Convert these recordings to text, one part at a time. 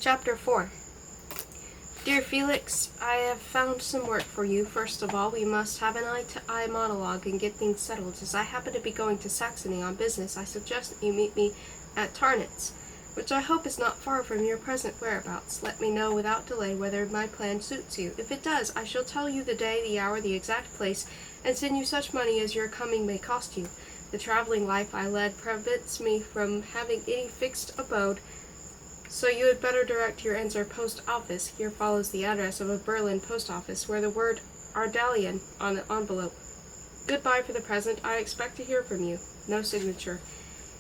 Chapter 4. Dear Felix, I have found some work for you. First of all, we must have an eye-to-eye monologue and get things settled. As I happen to be going to Saxony on business, I suggest that you meet me at Tarnitz, which I hope is not far from your present whereabouts. Let me know without delay whether my plan suits you. If it does, I shall tell you the day, the hour, the exact place, and send you such money as your coming may cost you. The traveling life I led prevents me from having any fixed abode, so you had better direct your answer post office. Here follows the address of a Berlin post office, where the word Ardalian on the envelope. Goodbye for the present. I expect to hear from you. No signature.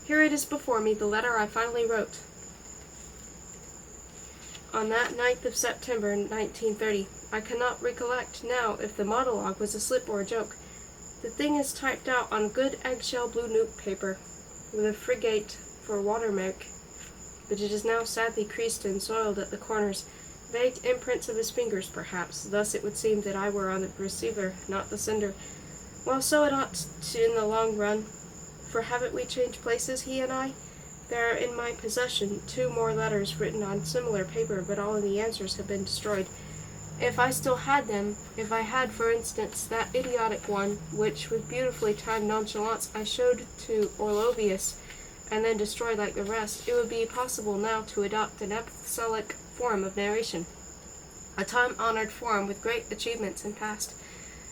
Here it is before me, the letter I finally wrote on that 9th of September, 1930. I cannot recollect now if the monologue was a slip or a joke. The thing is typed out on good eggshell blue notepaper, with a frigate for watermark, but it is now sadly creased and soiled at the corners. Vague imprints of his fingers, perhaps. Thus it would seem that I were on the receiver, not the sender. Well, so it ought to in the long run, for haven't we changed places, he and I? There are in my possession 2 more letters written on similar paper, but all of the answers have been destroyed. If I still had them, if I had, for instance, that idiotic one, which with beautifully timed nonchalance I showed to Orlovius, and then destroyed like the rest, it would be possible now to adopt an epistolic form of narration, a time-honored form with great achievements in past.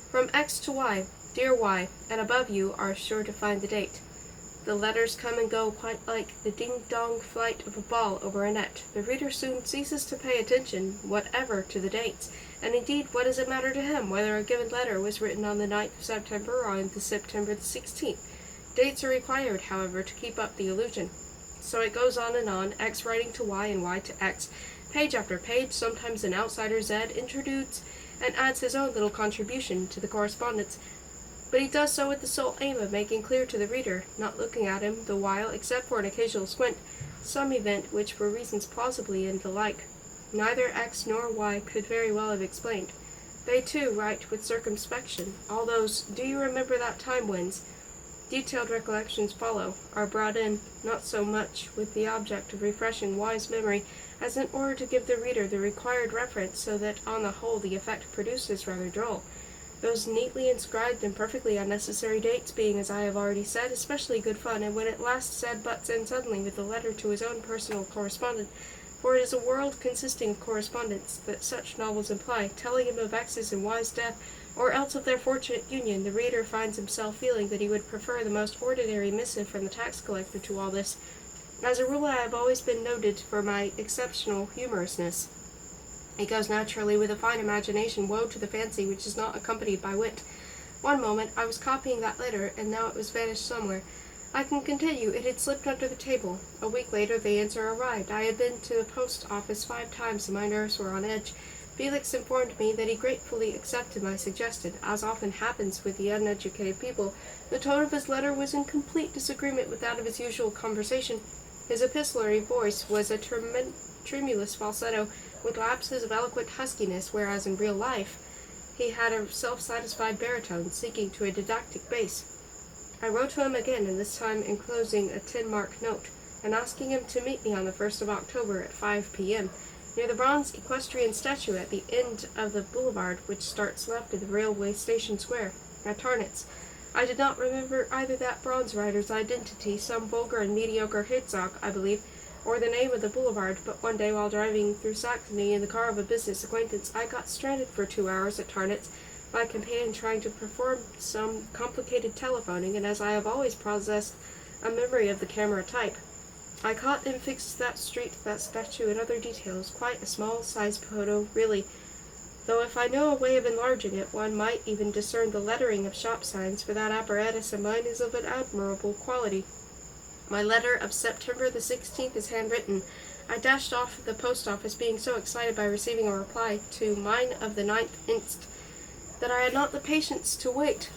From X to Y, dear Y, and above you are sure to find the date. The letters come and go quite like the ding-dong flight of a ball over a net. The reader soon ceases to pay attention whatever to the dates, and indeed what does it matter to him whether a given letter was written on the 9th of September or on the September the 16th? Dates are required, however, to keep up the illusion. So it goes on, X writing to Y and Y to X. Page after page, sometimes an outsider Z intrudes and adds his own little contribution to the correspondence. But he does so with the sole aim of making clear to the reader, not looking at him the while, except for an occasional squint, some event which for reasons plausibly and the like, neither X nor Y could very well have explained. They too write with circumspection. All those "do you remember that time when's" detailed recollections follow, are brought in, not so much with the object of refreshing Y's memory, as in order to give the reader the required reference, so that on the whole the effect produced is rather droll. Those neatly inscribed and perfectly unnecessary dates being, as I have already said, especially good fun, and when at last Z butts in suddenly with a letter to his own personal correspondent, for it is a world consisting of correspondence that such novels imply, telling him of X's and Y's death, or else of their fortunate union, the reader finds himself feeling that he would prefer the most ordinary missive from the tax collector to all this. As a rule, I have always been noted for my exceptional humorousness. It goes naturally with a fine imagination. Woe to the fancy which is not accompanied by wit. One moment I was copying that letter, and now it was vanished somewhere. I can continue. It had slipped under the table. A week later the answer arrived. I had been to the post office 5 times, and my nerves were on edge. Felix informed me that he gratefully accepted my suggestion. As often happens with the uneducated people, the tone of his letter was in complete disagreement with that of his usual conversation. His epistolary voice was a tremulous falsetto, with lapses of eloquent huskiness, whereas in real life he had a self-satisfied baritone, sinking to a didactic bass. I wrote to him again, and this time enclosing a 10-mark note, and asking him to meet me on the 1st of October at 5 p.m., near the bronze equestrian statue at the end of the boulevard which starts left of the railway station square, at Tarnitz. I did not remember either that bronze rider's identity, some vulgar and mediocre Herzog, I believe, or the name of the boulevard, but one day while driving through Saxony in the car of a business acquaintance, I got stranded for 2 hours at Tarnitz, my companion trying to perform some complicated telephoning, and as I have always possessed a memory of the camera type, I caught and fixed that street, that statue, and other details. Quite a small-sized photo, really, though if I know a way of enlarging it, one might even discern the lettering of shop signs, for that apparatus of mine is of an admirable quality. My letter of September the 16th is handwritten. I dashed off the post office, being so excited by receiving a reply to mine of the 9th inst. that I had not the patience to wait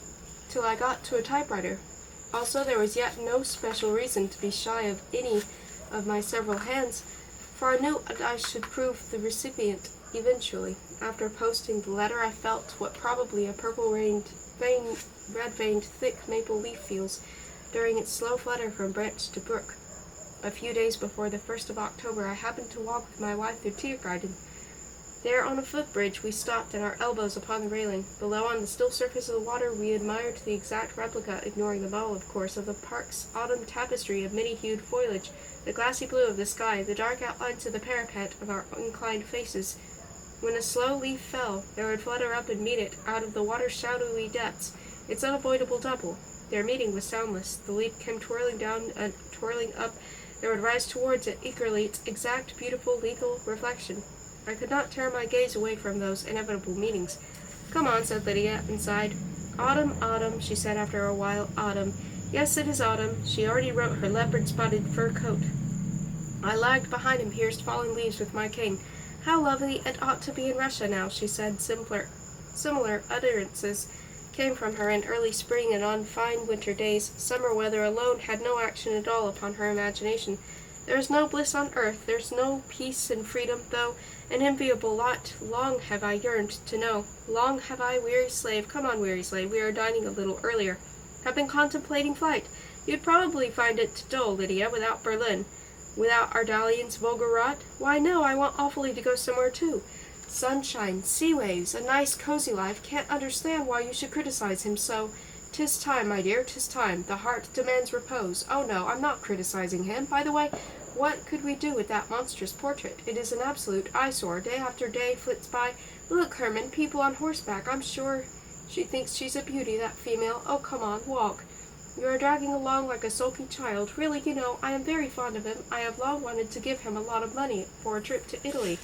till I got to a typewriter. Also, there was yet no special reason to be shy of any of my several hands, for I knew I should prove the recipient eventually. After posting the letter, I felt what probably a purple-red-veined, thick maple leaf feels during its slow flutter from branch to brook. A few days before the 1st of October, I happened to walk with my wife through Tiergarten. There on a footbridge we stopped at our elbows upon the railing. Below, on the still surface of the water, we admired the exact replica, ignoring the model, of course, of the park's autumn tapestry of many-hued foliage, the glassy blue of the sky, the dark outlines of the parapet of our inclined faces. When a slow leaf fell, there would flutter up and meet it, out of the water's shadowy depths, its unavoidable double. Their meeting was soundless. The leaf came twirling down and twirling up. There would rise towards it eagerly its exact, beautiful, legal reflection. I could not tear my gaze away from those inevitable meetings. "Come on," said Lydia, and sighed. "Autumn, autumn," she said after a while. "Autumn. Yes, it is autumn." She already wrote her leopard-spotted fur coat. I lagged behind and pierced falling leaves with my cane. "How lovely it ought to be in Russia now," she said. Similar utterances came from her in early spring and on fine winter days. Summer weather alone had no action at all upon her imagination. There is no bliss on earth, there's no peace and freedom, though an enviable lot. Long have I yearned to know. Long have I, weary slave, come on, weary slave, we are dining a little earlier, have been contemplating flight. You'd probably find it dull, Lydia, without Berlin. Without Ardalian's Volgograd? Why, no, I want awfully to go somewhere, too. Sunshine, sea waves, a nice, cozy life. Can't understand why you should criticize him so. 'Tis time, my dear, 'tis time. The heart demands repose. Oh, no, I'm not criticizing him. By the way, what could we do with that monstrous portrait? It is an absolute eyesore. Day after day flits by. Look, Herman, people on horseback. I'm sure she thinks she's a beauty, that female. Oh, come on, walk. You are dragging along like a sulky child. Really, you know, I am very fond of him. I have long wanted to give him a lot of money for a trip to Italy.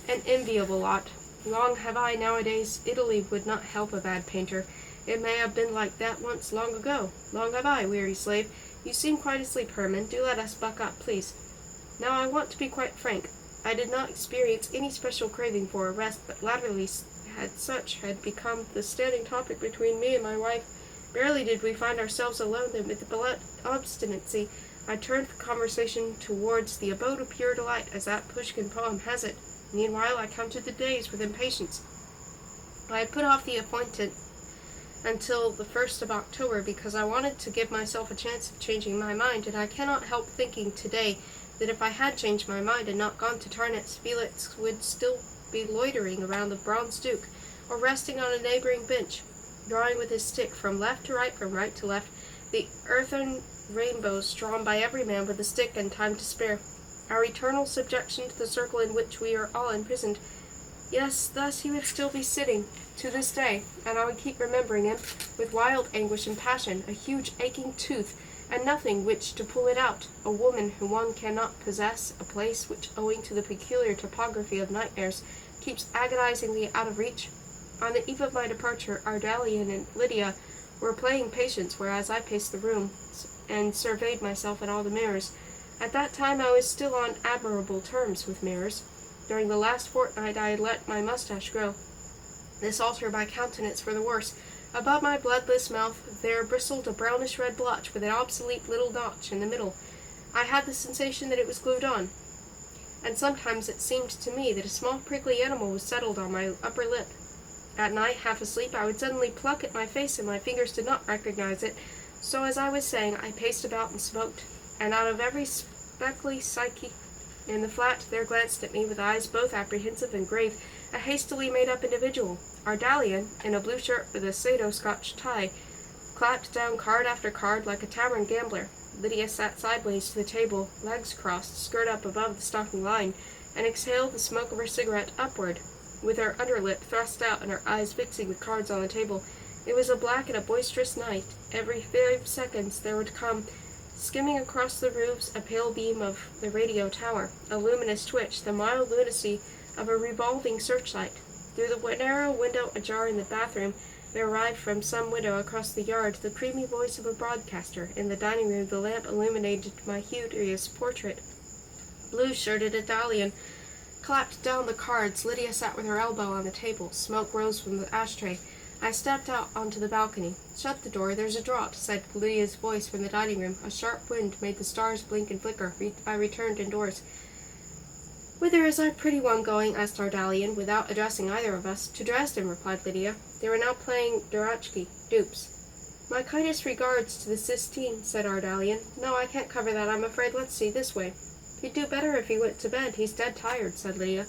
An enviable lot. Long have I nowadays. Italy would not help a bad painter. It may have been like that once long ago. Long have I, weary slave. You seem quite asleep, Herman. Do let us buck up, please. Now I want to be quite frank. I did not experience any special craving for a rest, but latterly had become the standing topic between me and my wife. Barely did we find ourselves alone than with the obstinacy I turned the conversation towards the abode of pure delight, as that Pushkin poem has it. Meanwhile, I counted the days with impatience. I had put off the appointment until the 1st of October because I wanted to give myself a chance of changing my mind, and I cannot help thinking today that if I had changed my mind and not gone to Tarnitz, Felix would still be loitering around the Bronze Duke, or resting on a neighboring bench, drawing with his stick from left to right, from right to left, the earthen rainbows drawn by every man with a stick and time to spare. Our eternal subjection to the circle in which we are all imprisoned. Yes, thus he would still be sitting, to this day, and I would keep remembering him, with wild anguish and passion, a huge aching tooth, and nothing which to pull it out, a woman whom one cannot possess, a place which, owing to the peculiar topography of nightmares, keeps agonizingly out of reach. On the eve of my departure, Ardalian and Lydia were playing patience, whereas I paced the room and surveyed myself in all the mirrors. At that time I was still on admirable terms with mirrors. During the last fortnight I had let my mustache grow. This altered my countenance for the worse. Above my bloodless mouth there bristled a brownish-red blotch with an obsolete little notch in the middle. I had the sensation that it was glued on, and sometimes it seemed to me that a small prickly animal was settled on my upper lip. At night, half asleep, I would suddenly pluck at my face, and my fingers did not recognize it. So, as I was saying, I paced about and smoked, and out of every speckly psyche in the flat there glanced at me, with eyes both apprehensive and grave, a hastily made-up individual. Ardalian, in a blue shirt with a Sado-Scotch tie, clapped down card after card like a tavern gambler. Lydia sat sideways to the table, legs crossed, skirt up above the stocking line, and exhaled the smoke of her cigarette upward, with her underlip thrust out and her eyes fixing the cards on the table. It was a black and a boisterous night. Every 5 seconds there would come, skimming across the roofs, a pale beam of the radio tower, a luminous twitch, the mild lunacy of a revolving searchlight. Through the narrow window ajar in the bathroom, there arrived from some window across the yard the creamy voice of a broadcaster. In the dining room the lamp illuminated my hideous portrait. Blue-shirted Italian clapped down the cards. Lydia sat with her elbow on the table. Smoke rose from the ashtray. I stepped out onto the balcony. "Shut the door, there's a draught," said Lydia's voice from the dining room. A sharp wind made the stars blink and flicker. I returned indoors. "Whither is our pretty one going?" asked Ardalian, without addressing either of us. "To Dresden," replied Lydia. They were now playing Duraczki, dupes. My kindest regards to the Sistine, said Ardalian. No, I can't cover that, I'm afraid. Let's see, this way. He'd do better if he went to bed. He's dead tired, said Lydia.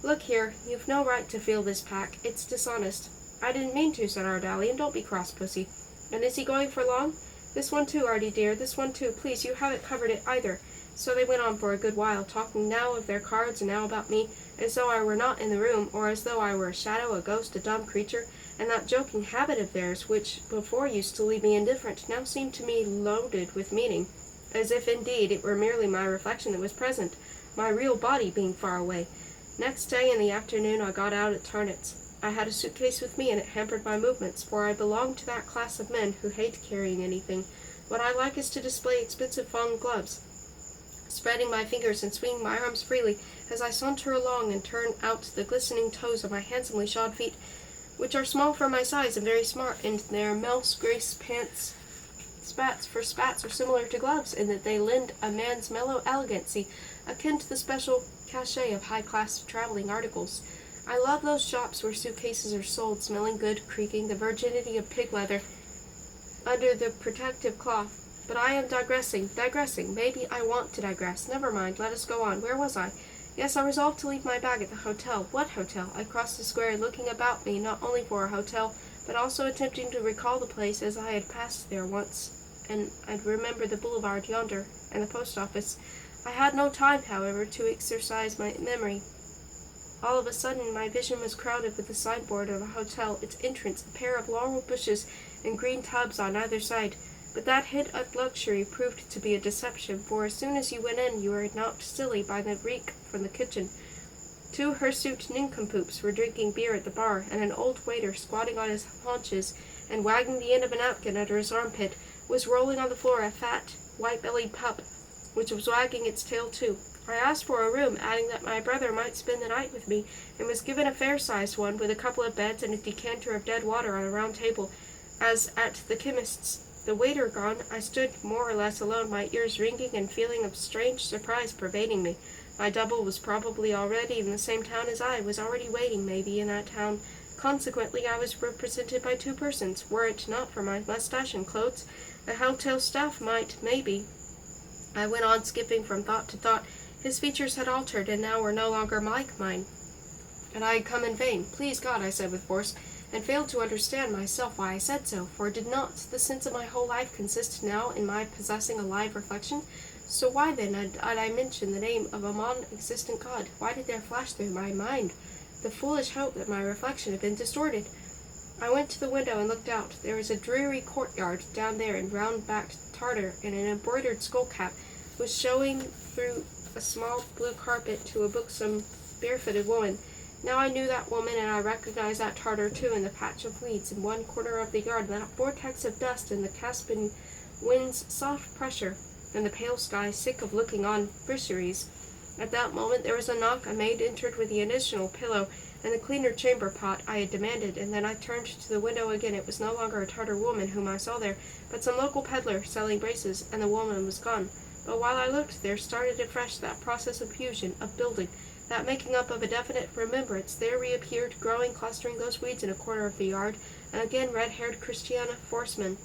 Look here, you've no right to feel this pack. It's dishonest. I didn't mean to, said Ardalian. Don't be cross, pussy. And is he going for long? This one too, Artie dear, this one too. Please, you haven't covered it either. So they went on for a good while, talking now of their cards and now about me, as though I were not in the room, or as though I were a shadow, a ghost, a dumb creature, and that joking habit of theirs, which before used to leave me indifferent, now seemed to me loaded with meaning, as if indeed it were merely my reflection that was present, my real body being far away. Next day in the afternoon I got out at Tarnitz. I had a suitcase with me, and it hampered my movements, for I belong to that class of men who hate carrying anything. What I like is to display expensive fawn gloves, spreading my fingers and swinging my arms freely as I saunter along and turn out the glistening toes of my handsomely shod feet, which are small for my size and very smart in their mouse grace pants. Spats are similar to gloves in that they lend a man's mellow elegancy, akin to the special cachet of high-class traveling articles. I love those shops where suitcases are sold, smelling good, creaking, the virginity of pig leather under the protective cloth. But I am digressing. Maybe I want to digress. Never mind, let us go on. Where was I? Yes, I resolved to leave my bag at the hotel. What hotel? I crossed the square, looking about me, not only for a hotel, but also attempting to recall the place as I had passed there once, and I'd remember the boulevard yonder, and the post office. I had no time, however, to exercise my memory. All of a sudden, my vision was crowded with the signboard of a hotel, its entrance, a pair of laurel bushes and green tubs on either side. But that hint of luxury proved to be a deception, for as soon as you went in, you were knocked silly by the reek from the kitchen. Two hirsute nincompoops were drinking beer at the bar, and an old waiter, squatting on his haunches and wagging the end of a napkin under his armpit, was rolling on the floor a fat, white-bellied pup, which was wagging its tail too. I asked for a room, adding that my brother might spend the night with me, and was given a fair-sized one with a couple of beds and a decanter of dead water on a round table, as at the chemist's. The waiter gone, I stood more or less alone, my ears ringing and feeling of strange surprise pervading me. My double was probably already in the same town as I, was already waiting, maybe, in that town. Consequently, I was represented by two persons. Were it not for my mustache and clothes, the hotel staff might, maybe. I went on, skipping from thought to thought. His features had altered, and now were no longer like mine. And I had come in vain. Please God, I said with force, and failed to understand myself why I said so, for did not the sense of my whole life consist now in my possessing a live reflection? So why then had I mentioned the name of a non-existent God? Why did there flash through my mind the foolish hope that my reflection had been distorted? I went to the window and looked out. There was a dreary courtyard down there, and round-backed Tartar in an embroidered skull-cap was showing through a small blue carpet to a buxom, barefooted woman. Now I knew that woman, and I recognized that Tartar, too, in the patch of weeds in one corner of the yard, and that vortex of dust in the Caspian wind's soft pressure, and the pale sky, sick of looking on fisheries. At that moment there was a knock. A maid entered with the additional pillow and the cleaner chamber pot I had demanded, and then I turned to the window again. It was no longer a Tartar woman whom I saw there, but some local peddler selling braces, and the woman was gone. But while I looked, there started afresh that process of fusion, of building, that making up of a definite remembrance. There reappeared, growing, clustering those weeds in a corner of the yard, and again red-haired Christiana Forsman,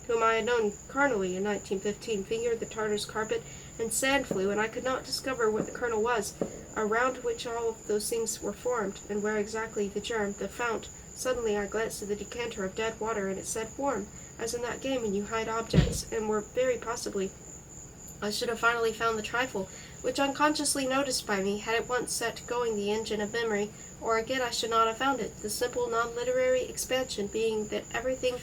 whom I had known carnally in 1915, fingered the Tartar's carpet, and sand flew, and I could not discover what the kernel was, around which all of those things were formed, and where exactly the germ, the fount. Suddenly I glanced at the decanter of dead water, and it said warm, as in that game when you hide objects, and were very possibly I should have finally found the trifle, which unconsciously noticed by me, had it once set going the engine of memory, or again I should not have found it, the simple non-literary expansion being that everything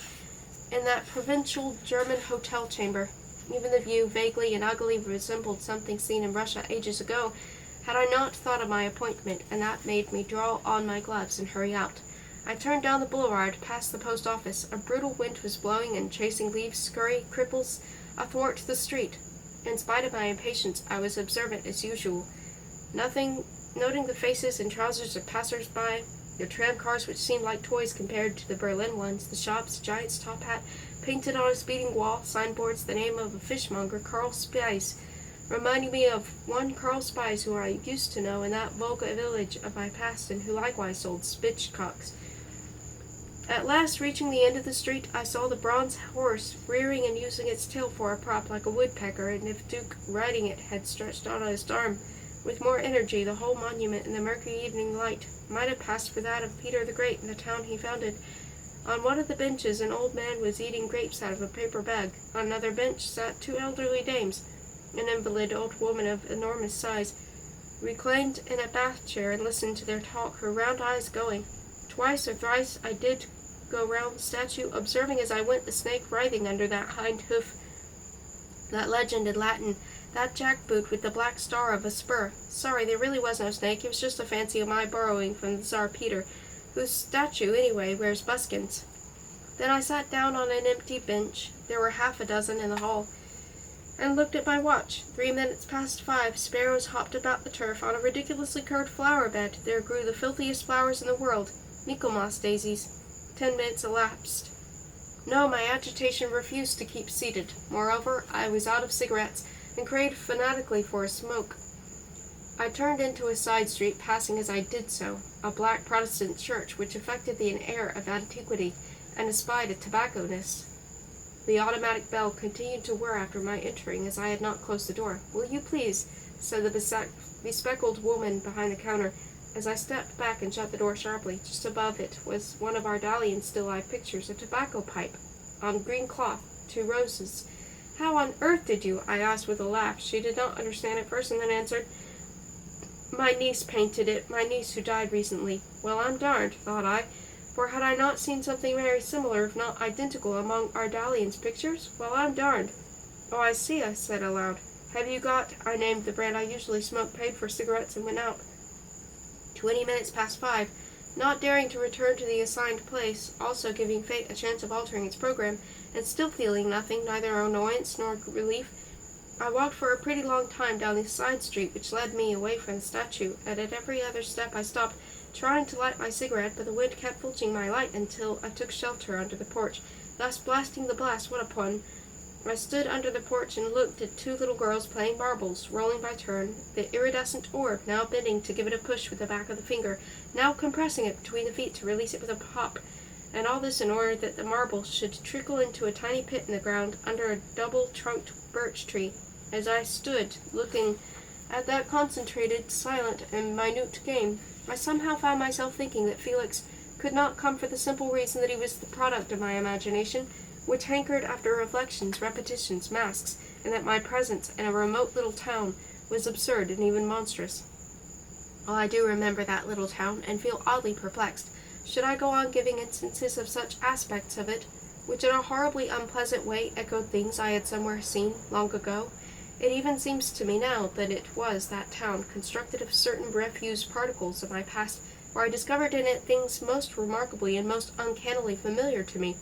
in that provincial German hotel chamber, even the view, vaguely and uglily resembled something seen in Russia ages ago, had I not thought of my appointment, and that made me draw on my gloves and hurry out. I turned down the boulevard, past the post office. A brutal wind was blowing, and chasing leaves scurry cripples athwart the street. In spite of my impatience, I was observant as usual, noting the faces and trousers of passers-by, the tram-cars which seemed like toys compared to the Berlin ones, the shops, giant's top hat, painted on a speeding wall, signboards, the name of a fishmonger, Karl Spies, reminding me of one Karl Spies who I used to know in that Volga village of my past, and who likewise sold spitchcocks. At last, reaching the end of the street, I saw the bronze horse rearing and using its tail for a prop like a woodpecker, and if Duke riding it had stretched out his arm with more energy, the whole monument in the murky evening light might have passed for that of Peter the Great in the town he founded. On one of the benches an old man was eating grapes out of a paper bag. On another bench sat two elderly dames. An invalid old woman of enormous size reclined in a bath chair and listened to their talk, her round eyes going. Twice or thrice I did go round the statue, observing as I went the snake writhing under that hind hoof, that legend in Latin, that jackboot with the black star of a spur. Sorry, there really was no snake. It was just a fancy of my borrowing from the Tsar Peter, whose statue, anyway, wears buskins. Then I sat down on an empty bench, there were half a dozen in the hall, and looked at my watch. 3 minutes past 5, sparrows hopped about the turf. On a ridiculously curved flower bed there grew the filthiest flowers in the world, Michaelmas daisies. 10 minutes elapsed. No, my agitation refused to keep seated. Moreover, I was out of cigarettes, and craved fanatically for a smoke. I turned into a side street, passing as I did so a black Protestant church which affected an air of antiquity, and espied a tobacconist. The automatic bell continued to whir after my entering, as I had not closed the door. "Will you please?" said the bespectacled woman behind the counter, as I stepped back and shut the door sharply. Just above it was one of our Dalian still-life pictures, a tobacco pipe, on green cloth, 2 roses. "How on earth did you?" I asked with a laugh. She did not understand at first, and then answered, "My niece painted it, my niece who died recently." Well, I'm darned, thought I, for had I not seen something very similar, if not identical, among our Dalian's pictures? Well, I'm darned. "Oh, I see," I said aloud. "Have you got—" I named the brand I usually smoked, paid for cigarettes, and went out. 20 minutes past 5, not daring to return to the assigned place, also giving fate a chance of altering its program, and still feeling nothing, neither annoyance nor relief, I walked for a pretty long time down the side street which led me away from the statue, and at every other step I stopped, trying to light my cigarette, but the wind kept filching my light until I took shelter under the porch, thus blasting the blast. What a pun! I stood under the porch and looked at 2 little girls playing marbles, rolling by turn, the iridescent orb now bending to give it a push with the back of the finger, now compressing it between the feet to release it with a pop, and all this in order that the marble should trickle into a tiny pit in the ground under a double-trunked birch tree. As I stood looking at that concentrated, silent, and minute game, I somehow found myself thinking that Felix could not come for the simple reason that he was the product of my imagination, which hankered after reflections, repetitions, masks, and that my presence in a remote little town was absurd and even monstrous. Oh, I do remember that little town, and feel oddly perplexed. Should I go on giving instances of such aspects of it, which in a horribly unpleasant way echoed things I had somewhere seen long ago? It even seems to me now that it was that town, constructed of certain refuse particles of my past, where I discovered in it things most remarkably and most uncannily familiar to me.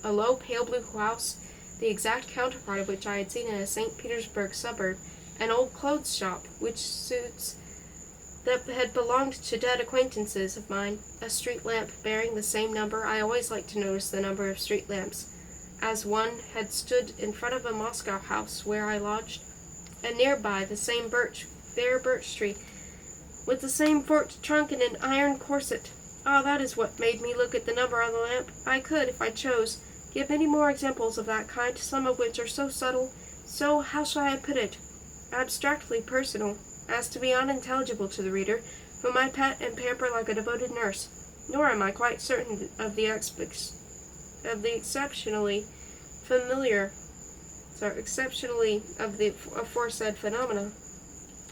A low, pale blue house, the exact counterpart of which I had seen in a St. Petersburg suburb, an old clothes shop, which suits that had belonged to dead acquaintances of mine, a street lamp bearing the same number. I always like to notice the number of street lamps, as one had stood in front of a Moscow house where I lodged, and nearby the same bare birch tree, with the same forked trunk and an iron corset. Ah, that is what made me look at the number on the lamp. I could, if I chose, give many more examples of that kind, some of which are so subtle, so, how shall I put it, abstractly personal, as to be unintelligible to the reader, whom I pet and pamper like a devoted nurse. Nor am I quite certain of the aforesaid phenomena.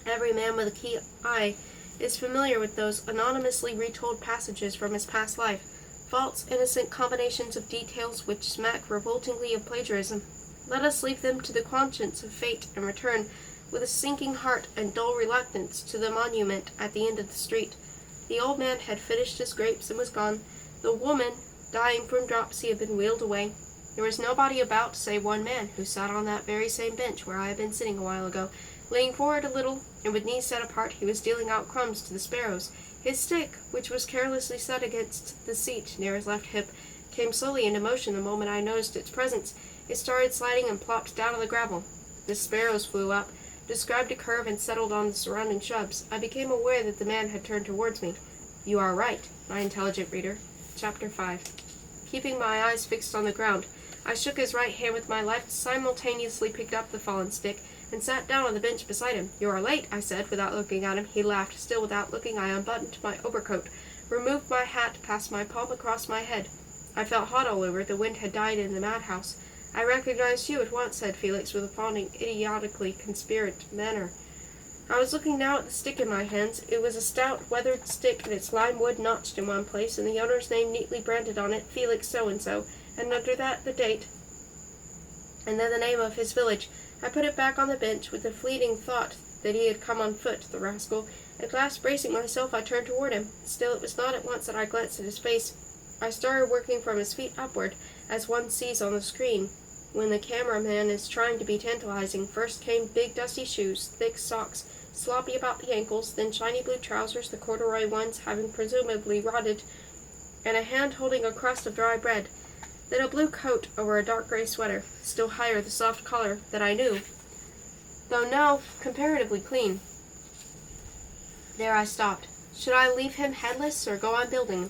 Every man with a keen eye is familiar with those anonymously retold passages from his past life, false, innocent combinations of details which smack revoltingly of plagiarism. Let us leave them to the conscience of fate and return, with a sinking heart and dull reluctance, to the monument at the end of the street. The old man had finished his grapes and was gone. The woman, dying from dropsy, had been wheeled away. There was nobody about save one man, who sat on that very same bench where I had been sitting a while ago. Leaning forward a little, and with knees set apart, he was dealing out crumbs to the sparrows. His stick, which was carelessly set against the seat near his left hip, came slowly into motion the moment I noticed its presence. It started sliding and plopped down on the gravel. The sparrows flew up, described a curve, and settled on the surrounding shrubs. I became aware that the man had turned towards me. You are right, my intelligent reader. Chapter 5. keeping my eyes fixed on the ground. I shook his right hand with my left, simultaneously picked up the fallen stick, and sat down on the bench beside him. "You are late," I said, without looking at him. He laughed. Still without looking, I unbuttoned my overcoat, removed my hat, passed my palm across my head. I felt hot all over. The wind had died in the madhouse. "I recognized you at once," said Felix, with a fawning, idiotically conspirative manner. I was looking now at the stick in my hands. It was a stout, weathered stick, and its lime wood notched in one place, and the owner's name neatly branded on it, Felix so-and-so, and under that the date, and then the name of his village. I put it back on the bench, with the fleeting thought that he had come on foot, the rascal. At last, bracing myself, I turned toward him. Still, it was not at once that I glanced at his face. I started working from his feet upward, as one sees on the screen when the cameraman is trying to be tantalizing. First came big dusty shoes, thick socks, sloppy about the ankles, then shiny blue trousers, the corduroy ones having presumably rotted, and a hand holding a crust of dry bread. Then a blue coat over a dark gray sweater, still higher the soft collar that I knew, though now comparatively clean. There I stopped. Should I leave him headless or go on building?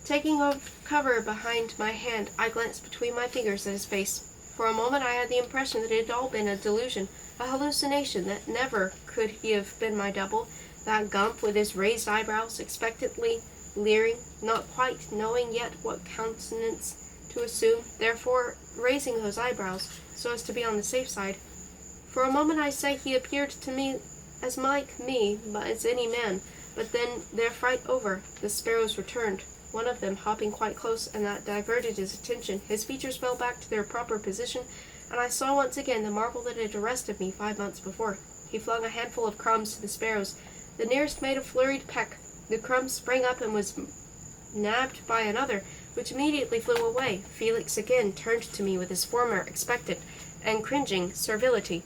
Taking a cover behind my hand, I glanced between my fingers at his face. For a moment I had the impression that it had all been a delusion, a hallucination, that never could he have been my double, that Gump with his raised eyebrows, expectantly leering, not quite knowing yet what countenance to assume, therefore raising those eyebrows, so as to be on the safe side. For a moment, I say, he appeared to me as like me, as any man, but then, their fright over, the sparrows returned, one of them hopping quite close, and that diverted his attention. His features fell back to their proper position, and I saw once again the marvel that had arrested me 5 months before. He flung a handful of crumbs to the sparrows. The nearest made a flurried peck. The crumb sprang up and was nabbed by another, which immediately flew away. Felix again turned to me with his former expectant and cringing servility.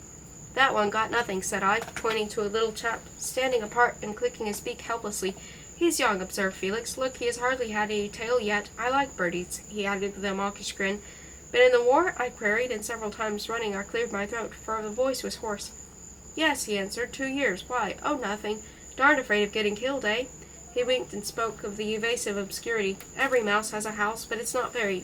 "That one got nothing," said I, pointing to a little chap standing apart and clicking his beak helplessly. "He's young," observed Felix. "Look, he has hardly had a tail yet. I like birdies," he added with a mawkish grin. "Been in the war?" I queried, and several times running I cleared my throat, for the voice was hoarse. "Yes," he answered, 2 years. "Why?" "Oh, nothing. Darned afraid of getting killed, eh?" He winked and spoke of the evasive obscurity. "Every mouse has a house, but it's not very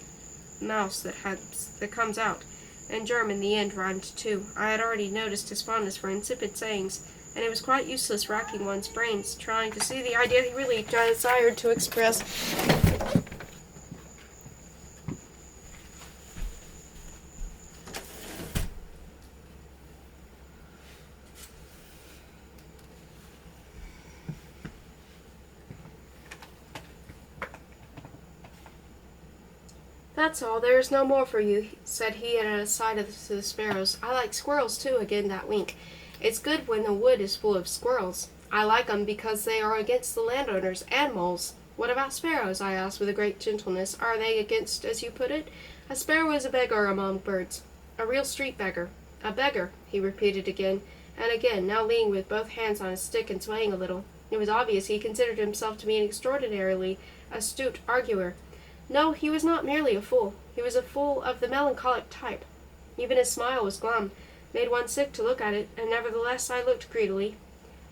mouse that comes out." And germ in the end rhymed too. I had already noticed his fondness for insipid sayings, and it was quite useless racking one's brains, trying to see the idea he really desired to express. "That's all. There is no more for you," said he, and an aside to the sparrows. "I like squirrels, too," again that wink. "It's good when the wood is full of squirrels. I like 'em because they are against the landowners and moles." "What about sparrows?" I asked with a great gentleness. "Are they against, as you put it?" "A sparrow is a beggar among birds. A real street beggar." "A beggar," he repeated again and again, now leaning with both hands on his stick and swaying a little. It was obvious he considered himself to be an extraordinarily astute arguer. No, he was not merely a fool. He was a fool of the melancholic type. Even his smile was glum, made one sick to look at it, and nevertheless I looked greedily.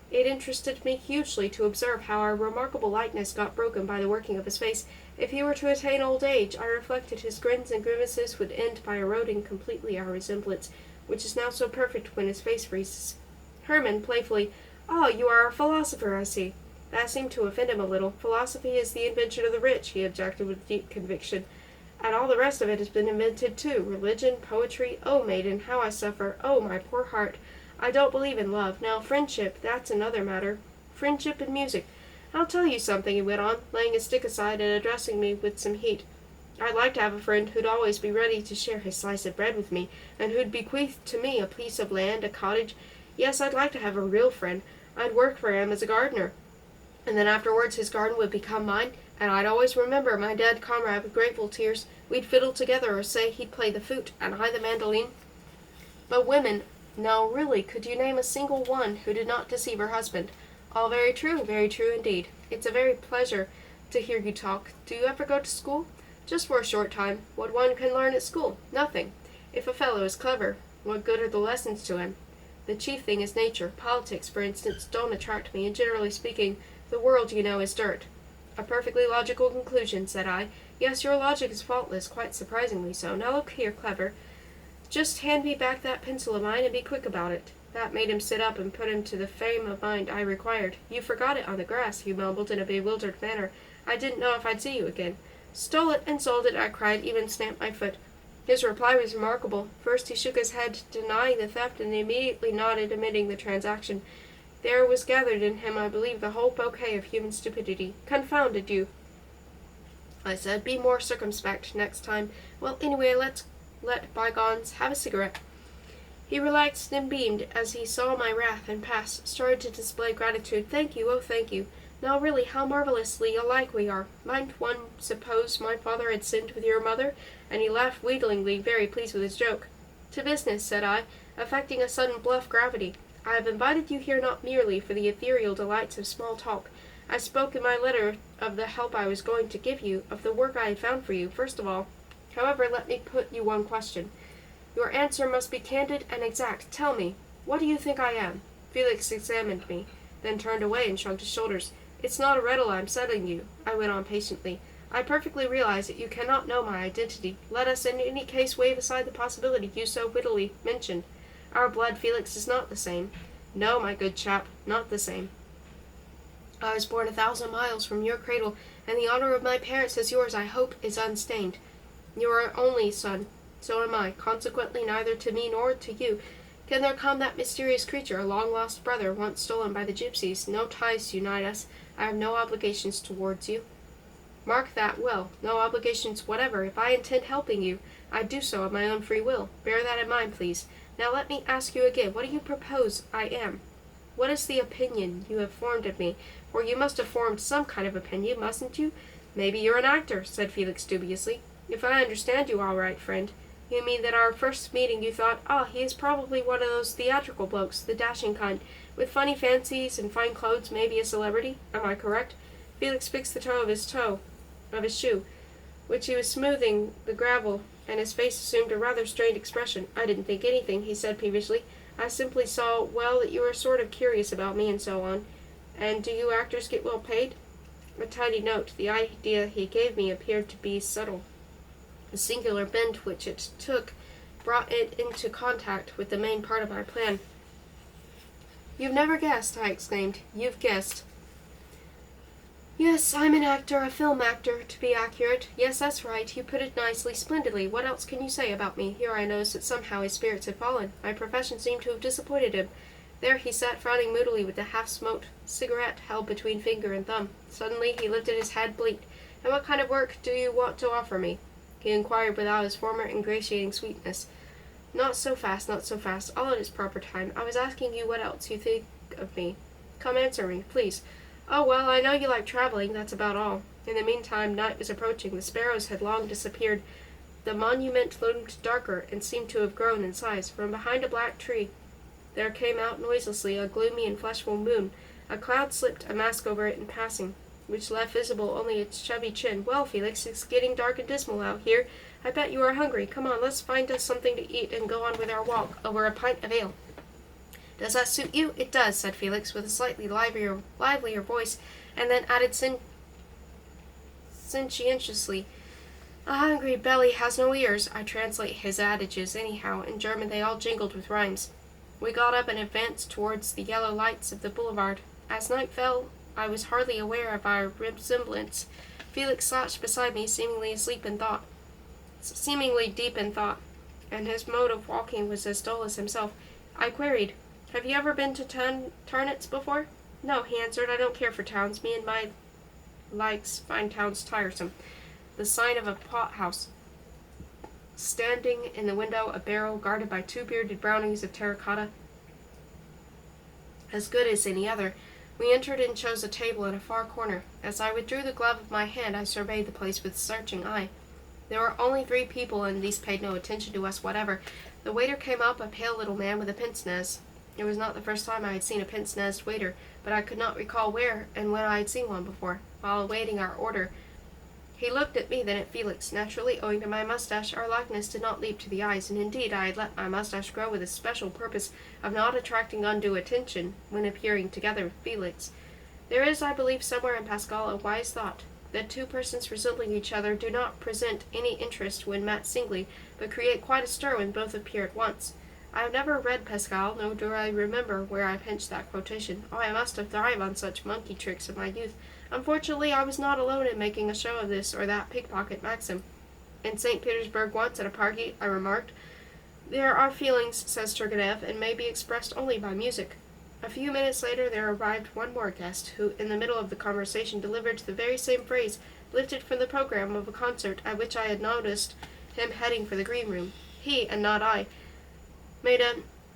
It interested me hugely to observe how our remarkable likeness got broken by the working of his face. If he were to attain old age, I reflected, his grins and grimaces would end by eroding completely our resemblance, which is now so perfect when his face freezes. Herman, playfully, "Oh, you are a philosopher, I see." That seemed to offend him a little. "Philosophy is the invention of the rich," he objected with deep conviction. "And all the rest of it has been invented too. Religion, poetry. Oh, maiden, how I suffer. Oh, my poor heart. I don't believe in love. Now, friendship, that's another matter. Friendship and music. I'll tell you something," he went on, laying his stick aside and addressing me with some heat. "I'd like to have a friend who'd always be ready to share his slice of bread with me, and who'd bequeath to me a piece of land, a cottage. Yes, I'd like to have a real friend. I'd work for him as a gardener, and then afterwards his garden would become mine, and I'd always remember my dead comrade with grateful tears. We'd fiddle together, or say he'd play the flute, and I the mandolin. But women, now really, could you name a single one who did not deceive her husband? All very true indeed. It's a very pleasure to hear you talk. Do you ever go to school?" "Just for a short time. What one can learn at school? Nothing. If a fellow is clever, what good are the lessons to him? The chief thing is nature. Politics, for instance, don't attract me, and generally speaking, the world, you know, is dirt." "A perfectly logical conclusion," said I. Yes, your logic is faultless, quite surprisingly so. Now look here, Clever. Just hand me back that pencil of mine and be quick about it. That made him sit up and put him to the frame of mind I required. You forgot it on the grass, he mumbled in a bewildered manner. I didn't know if I'd see you again. Stole it and sold it, I cried, even stamped my foot. His reply was remarkable. First he shook his head, denying the theft, and immediately nodded, admitting the transaction. There was gathered in him, I believe, the whole bouquet of human stupidity. Confounded you, I said. Be more circumspect next time. Well, anyway, let's let bygones. Have a cigarette. He relaxed and beamed as he saw my wrath and started to display gratitude. Thank you, oh thank you. Now really, how marvelously alike we are. Might one suppose my father had sinned with your mother? And he laughed wheedlingly, very pleased with his joke. To business, said I, affecting a sudden bluff gravity. I have invited you here not merely for the ethereal delights of small talk. I spoke in my letter of the help I was going to give you, of the work I had found for you, first of all. However, let me put you one question. Your answer must be candid and exact. Tell me, what do you think I am? Felix examined me, then turned away and shrugged his shoulders. It's not a riddle I'm settling you, I went on patiently. I perfectly realize that you cannot know my identity. Let us in any case waive aside the possibility you so wittily mentioned. Our blood, Felix, is not the same. No, my good chap, not the same. I was born 1,000 miles from your cradle, and the honor of my parents as yours, I hope, is unstained. You are our only son. So am I. Consequently, neither to me nor to you can there come that mysterious creature, a long-lost brother, once stolen by the gypsies. No ties unite us. I have no obligations towards you. Mark that well. No obligations whatever. If I intend helping you, I do so of my own free will. Bear that in mind, please. Now let me ask you again, what do you propose I am? What is the opinion you have formed of me? For you must have formed some kind of opinion, mustn't you? Maybe you're an actor, said Felix dubiously. If I understand you all right, friend, you mean that our first meeting you thought, he is probably one of those theatrical blokes, the dashing kind, with funny fancies and fine clothes, maybe a celebrity. Am I correct? Felix fixed the toe of his shoe, which he was smoothing the gravel, and his face assumed a rather strained expression. I didn't think anything, he said peevishly. I simply saw, well, that you were sort of curious about me and so on. And do you actors get well paid? A tiny note. The idea he gave me appeared to be subtle. The singular bend which it took brought it into contact with the main part of my plan. You've never guessed, I exclaimed. You've guessed. Yes, I'm an actor, a film actor, to be accurate. Yes, that's right. You put it nicely, splendidly. What else can you say about me? Here I noticed that somehow his spirits had fallen. My profession seemed to have disappointed him. There he sat frowning moodily with the half-smoked cigarette held between finger and thumb. Suddenly he lifted his head, blinked. And what kind of work do you want to offer me? He inquired without his former ingratiating sweetness. Not so fast, not so fast. All at its proper time. I was asking you what else you think of me. Come answer me, please. Oh, well, I know you like traveling, that's about all. In the meantime, night was approaching. The sparrows had long disappeared. The monument loomed darker and seemed to have grown in size. From behind a black tree there came out noiselessly a gloomy and fleshful moon. A cloud slipped a mask over it in passing, which left visible only its chubby chin. Well, Felix, it's getting dark and dismal out here. I bet you are hungry. Come on, let's find us something to eat and go on with our walk over a pint of ale. Does that suit you? It does, said Felix, with a slightly livelier voice, and then added sententiously, a hungry belly has no ears. I translate his adages anyhow. In German they all jingled with rhymes. We got up and advanced towards the yellow lights of the boulevard. As night fell, I was hardly aware of our resemblance. Felix slouched beside me, seemingly deep in thought, and his mode of walking was as dull as himself. I queried, have you ever been to Tarnitz before? No, he answered. I don't care for towns. Me and my likes find towns tiresome. The sign of a pothouse. Standing in the window, a barrel guarded by two bearded brownies of terracotta, as good as any other. We entered and chose a table in a far corner. As I withdrew the glove of my hand, I surveyed the place with searching eye. There were only 3 people, and these paid no attention to us whatever. The waiter came up, a pale little man with a pince-nez. It was not the first time I had seen a pince-nezed waiter, but I could not recall where and when I had seen one before. While awaiting our order, he looked at me, then at Felix. Naturally, owing to my mustache, our likeness did not leap to the eyes, and indeed I had let my mustache grow with the special purpose of not attracting undue attention when appearing together with Felix. There is, I believe, somewhere in Pascal a wise thought. that two persons resembling each other do not present any interest when met singly, but create quite a stir when both appear at once. I have never read Pascal, nor do I remember where I pinched that quotation. Oh, I must have thrived on such monkey tricks in my youth. Unfortunately, I was not alone in making a show of this or that pickpocket maxim. In St. Petersburg once, at a party, I remarked, "There are feelings," says Turgenev, "and may be expressed only by music." A few minutes later there arrived one more guest, who, in the middle of the conversation, delivered the very same phrase, lifted from the program of a concert at which I had noticed him heading for the green room. He, and not I, made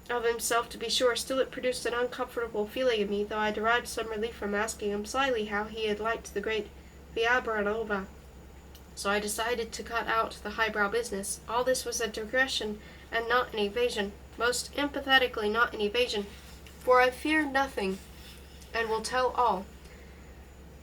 of himself, to be sure. Still it produced an uncomfortable feeling in me, though I derived some relief from asking him slyly how he had liked the great Vyabanova. So I decided to cut out the highbrow business. All this was a digression, and not an evasion. Most emphatically not an evasion. For I fear nothing, and will tell all.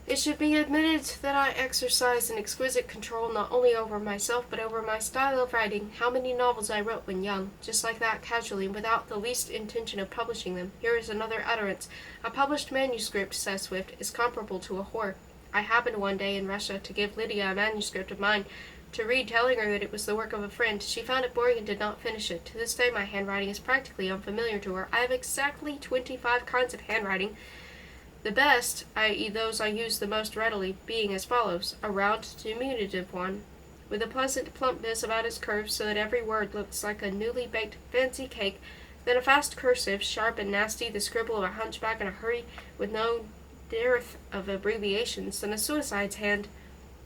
It should be admitted that I exercise an exquisite control not only over myself, but over my style of writing. How many novels I wrote when young, just like that, casually, without the least intention of publishing them. Here is another utterance. A published manuscript, says Swift, is comparable to a whore. I happened one day in Russia to give Lydia a manuscript of mine to read, telling her that it was the work of a friend. She found it boring and did not finish it. To this day my handwriting is practically unfamiliar to her. I have exactly 25 kinds of handwriting. The best, i.e. those I use the most readily, being as follows: a round diminutive one, with a pleasant plumpness about its curves, so that every word looks like a newly baked fancy cake, then a fast cursive, sharp and nasty, the scribble of a hunchback in a hurry, with no dearth of abbreviations, then a suicide's hand,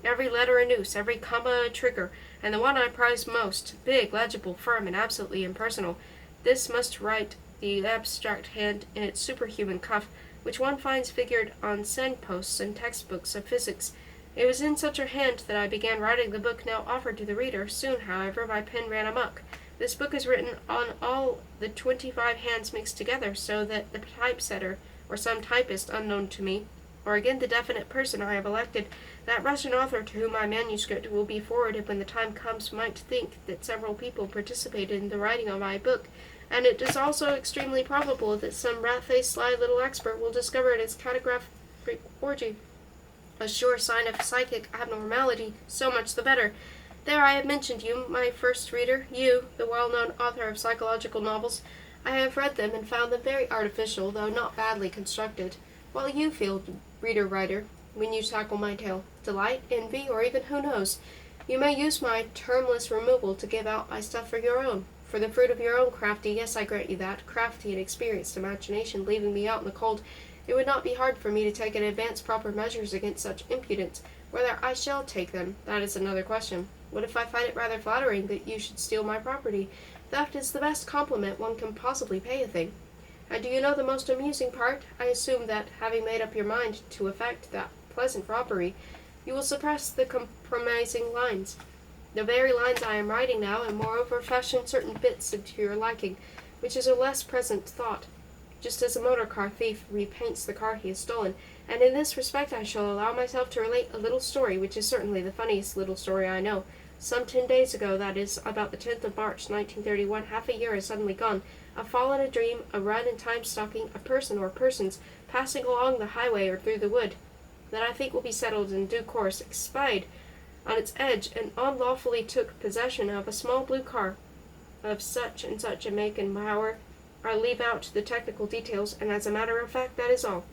every letter a noose, every comma a trigger, and the one I prize most, big, legible, firm, and absolutely impersonal. This must write the abstract hand in its superhuman cuff, which one finds figured on signposts and textbooks of physics. It was in such a hand that I began writing the book now offered to the reader. Soon, however, my pen ran amok. This book is written on all the 25 hands mixed together, so that the typesetter, or some typist unknown to me, or again the definite person I have elected, that Russian author to whom my manuscript will be forwarded when the time comes, might think that several people participated in the writing of my book, and it is also extremely probable that some rat-faced, sly little expert will discover it as catastrophic orgy, a sure sign of psychic abnormality. So much the better. There, I have mentioned you, my first reader, you, the well-known author of psychological novels. I have read them and found them very artificial, though not badly constructed. What will you feel, reader-writer, when you tackle my tale? Delight, envy, or even who knows? You may use my termless removal to give out my stuff for your own. For the fruit of your own crafty, yes, I grant you that, crafty and experienced imagination, leaving me out in the cold, it would not be hard for me to take and advance proper measures against such impudence. Whether I shall take them, that is another question. What if I find it rather flattering that you should steal my property? Theft is the best compliment one can possibly pay a thing. And do you know the most amusing part? I assume that, having made up your mind to effect that pleasant robbery, you will suppress the compromising lines. The very lines I am writing now, and moreover fashion certain bits into your liking, which is a less present thought, just as a motor car thief repaints the car he has stolen. And in this respect I shall allow myself to relate a little story, which is certainly the funniest little story I know. Some 10 days ago, that is, about the 10th of March, 1931, half a year has suddenly gone. A fall in a dream, a run in time-stalking, a person or persons passing along the highway or through the wood, that I think will be settled in due course, espied on its edge, and unlawfully took possession of a small blue car of such and such a make and power. I leave out the technical details, and as a matter of fact, that is all.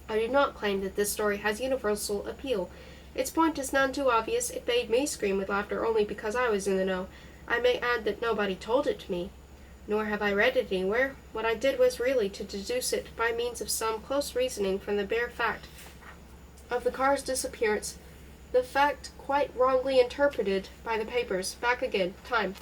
I do not claim that this story has universal appeal. Its point is none too obvious. It made me scream with laughter only because I was in the know. I may add that nobody told it to me, nor have I read it anywhere. What I did was really to deduce it by means of some close reasoning from the bare fact of the car's disappearance, the fact quite wrongly interpreted by the papers. Back again. Time.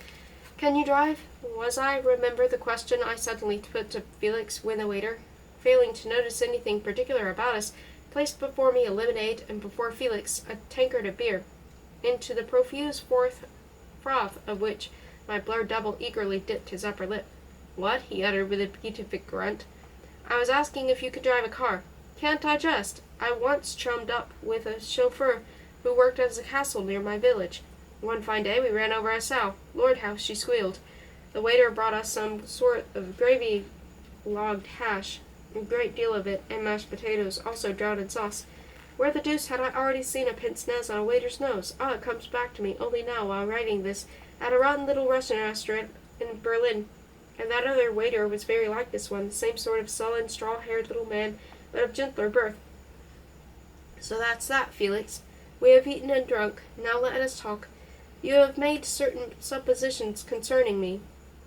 Can you drive? Was I remember the question I suddenly put to Felix when the waiter, failing to notice anything particular about us, placed before me a lemonade, and before Felix a tankard of beer, into the profuse froth of which my blurred double eagerly dipped his upper lip. What? He uttered with a beatific grunt. I was asking if you could drive a car. Can't I just? I once chummed up with a chauffeur who worked at a castle near my village. One fine day we ran over a sow. Lord, how she squealed. The waiter brought us some sort of gravy-logged hash, a great deal of it, and mashed potatoes, also drowned in sauce. Where the deuce had I already seen a pince nez on a waiter's nose? Ah, it comes back to me only now while writing this, at a rotten little Russian restaurant in Berlin. And that other waiter was very like this one, the same sort of sullen, straw-haired little man, but of gentler birth. So that's that, Felix. We have eaten and drunk. Now let us talk. You have made certain suppositions concerning me,